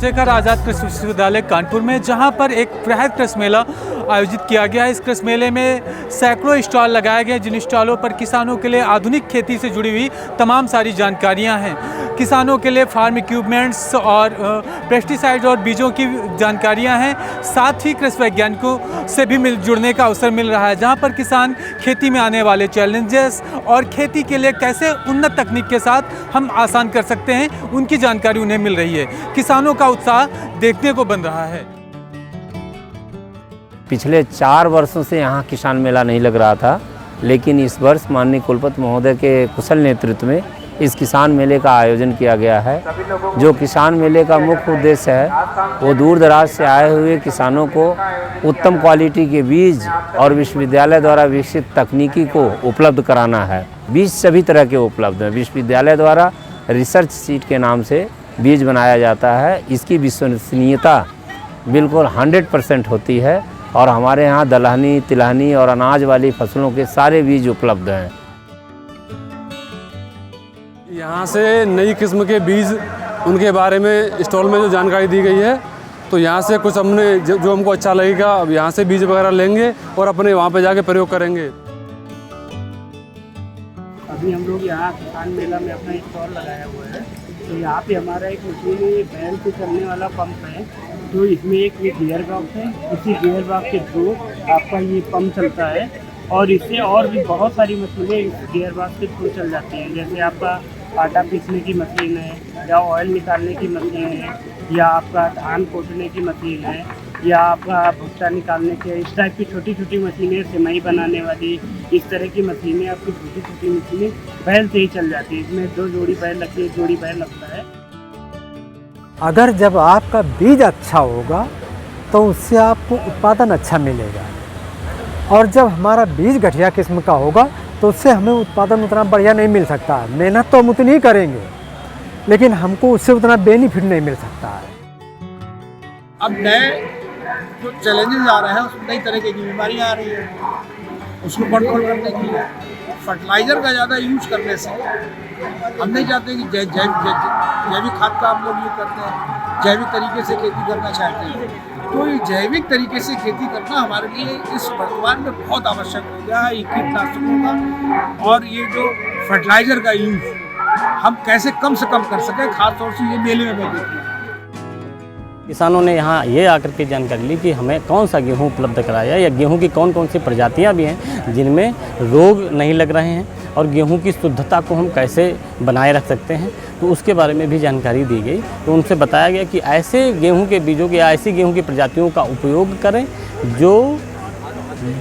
चंद्रशेखर आज़ाद कृषि विश्वविद्यालय कानपुर में, जहां पर एक वृहद कृषि मेला आयोजित किया गया है। इस कृषि मेले में सैकड़ों स्टॉल लगाए गए, जिन स्टॉलों पर किसानों के लिए आधुनिक खेती से जुड़ी हुई तमाम सारी जानकारियां हैं। किसानों के लिए फार्म इक्विपमेंट्स और पेस्टिसाइड और बीजों की जानकारियां हैं। साथ ही कृषि वैज्ञानिकों से भी जुड़ने का अवसर मिल रहा है, जहां पर किसान खेती में आने वाले चैलेंजेस और खेती के लिए कैसे उन्नत तकनीक के साथ हम आसान कर सकते हैं, उनकी जानकारी उन्हें मिल रही है। किसानों का उत्साह देखने को बन रहा है। पिछले 4 वर्षों से यहाँ किसान मेला नहीं लग रहा था, लेकिन इस वर्ष माननीय कुलपति महोदय के कुशल नेतृत्व में इस किसान मेले का आयोजन किया गया है। जो किसान मेले का मुख्य उद्देश्य है वो दूर दराज से आए हुए किसानों को उत्तम क्वालिटी के बीज और विश्वविद्यालय द्वारा विकसित तकनीकी को उपलब्ध कराना है। बीज सभी तरह के उपलब्ध हैं। विश्वविद्यालय द्वारा रिसर्च सीट के नाम से बीज बनाया जाता है। इसकी विश्वसनीयता बिल्कुल 100% होती है और हमारे यहाँ दलहनी, तिलहनी और अनाज वाली फसलों के सारे बीज उपलब्ध हैं। यहाँ से नई किस्म के बीज, उनके बारे में स्टॉल में जो जानकारी दी गई है, तो यहाँ से कुछ हमने जो हमको अच्छा लगेगा, अब यहाँ से बीज वगैरह लेंगे और अपने वहाँ पे जाके प्रयोग करेंगे। अभी हम लोग यहाँ किसान मेला में अपना स्टॉल लगाया हुआ है। तो यहाँ पे हमारा एक मशीन बैल से चलने वाला पंप है। तो इसमें एक गियर बॉक्स है, इसी गियर बॉक्स के थ्रू आपका ये पंप चलता है और इससे और भी बहुत सारी मशीनें इस गियर बॉक्स के थ्रू चल जाती हैं। जैसे आपका आटा पीसने की मशीन है, या ऑयल निकालने की मशीन है, या आपका धान कोटने की मशीन है, या आपका भुट्टा निकालने के, इस टाइप की छोटी छोटी मशीनें, सिमाई बनाने वाली, इस तरह की मशीनें आपकी छोटी छोटी मशीनें बैल से ही चल जाती है। इसमें 2 जोड़ी बैल लगती है, 1 जोड़ी बैल लगता है। अगर जब आपका बीज अच्छा होगा तो उससे आपको उत्पादन अच्छा मिलेगा, और जब हमारा बीज घटिया किस्म का होगा तो उससे हमें उत्पादन उतना बढ़िया नहीं मिल सकता है। मेहनत तो हम उतनी ही करेंगे, लेकिन हमको उससे उतना बेनिफिट नहीं मिल सकता है। अब नए जो चैलेंजेस आ रहे हैं, उसमें नई तरह की बीमारियाँ आ रही है, उसको कंट्रोल करने के लिए फर्टिलाइज़र का ज़्यादा यूज करने से हम नहीं चाहते कि जैविक खाद का हम लोग यूज करते हैं, जैविक तरीके से खेती करना चाहते हैं। तो ये जैविक तरीके से खेती करना हमारे लिए इस वर्तमान में बहुत आवश्यक हो गया है। कीटनाशकों का और ये जो फर्टिलाइज़र का यूज हम कैसे कम से कम कर सकें, खासतौर से ये मेले में मैं देखूँ। किसानों ने यहाँ ये आकर के जानकारी ली कि हमें कौन सा गेहूँ उपलब्ध कराया, या गेहूँ की कौन कौन सी प्रजातियाँ भी हैं जिनमें रोग नहीं लग रहे हैं, और गेहूं की शुद्धता को हम कैसे बनाए रख सकते हैं, तो उसके बारे में भी जानकारी दी गई। तो उनसे बताया गया कि ऐसे गेहूं के बीजों के या ऐसी गेहूं की प्रजातियों का उपयोग करें जो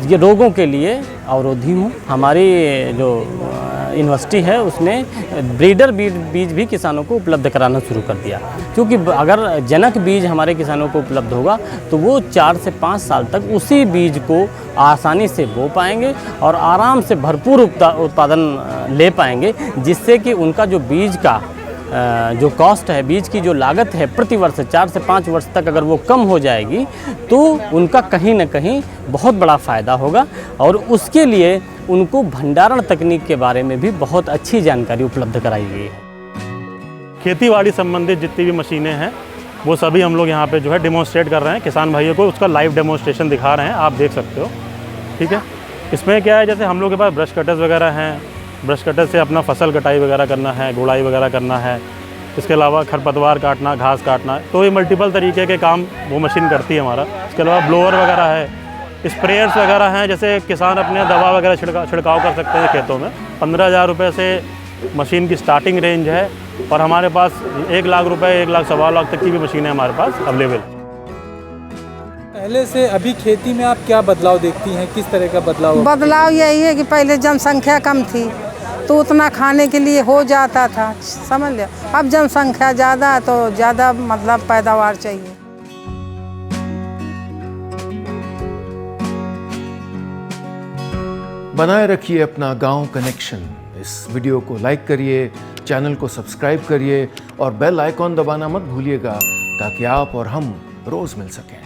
ये रोगों के लिए अवरोधी हों। हमारी जो यूनिवर्सिटी है उसने ब्रीडर बीज भी किसानों को उपलब्ध कराना शुरू कर दिया, क्योंकि अगर जनक बीज हमारे किसानों को उपलब्ध होगा तो वो 4 से 5 साल तक उसी बीज को आसानी से बो पाएंगे और आराम से भरपूर उत्पादन ले पाएंगे, जिससे कि उनका जो बीज का जो कॉस्ट है, बीज की जो लागत है प्रति वर्ष 4 से 5 वर्ष तक अगर वो कम हो जाएगी तो उनका कहीं ना कहीं बहुत बड़ा फ़ायदा होगा। और उसके लिए उनको भंडारण तकनीक के बारे में भी बहुत अच्छी जानकारी उपलब्ध कराई गई है। खेतीबाड़ी संबंधित जितनी भी मशीनें हैं वो सभी हम लोग यहाँ पे जो है डेमोन्स्ट्रेट कर रहे हैं। किसान भाइयों को उसका लाइव डेमोन्स्ट्रेशन दिखा रहे हैं, आप देख सकते हो। ठीक है, इसमें क्या है, जैसे हम लोग के पास ब्रश कटर्स वगैरह हैं, ब्रश कटर से अपना फसल कटाई वगैरह करना है, गुड़ाई वगैरह करना है। इसके अलावा खरपतवार काटना, घास काटना, तो ये मल्टीपल तरीके के काम वो मशीन करती है हमारा। इसके अलावा ब्लोअर वगैरह है, स्प्रेयर्स वगैरह हैं, जैसे किसान अपने दवा वगैरह छिड़काव कर सकते हैं खेतों में। 15,000 रुपये से मशीन की स्टार्टिंग रेंज है, और हमारे पास 1 लाख रुपये, 1 लाख, 1.25 लाख तक की भी मशीनें हमारे पास अवेलेबल। पहले से अभी खेती में आप क्या बदलाव देखती हैं, किस तरह का बदलाव? बदलाव यही है कि पहले जनसंख्या कम थी तो उतना खाने के लिए हो जाता था, समझ लिया। अब जनसंख्या ज़्यादा है तो ज़्यादा मतलब पैदावार चाहिए। बनाए रखिए अपना गांव कनेक्शन। इस वीडियो को लाइक करिए, चैनल को सब्सक्राइब करिए और बेल आइकॉन दबाना मत भूलिएगा, ताकि आप और हम रोज़ मिल सकें।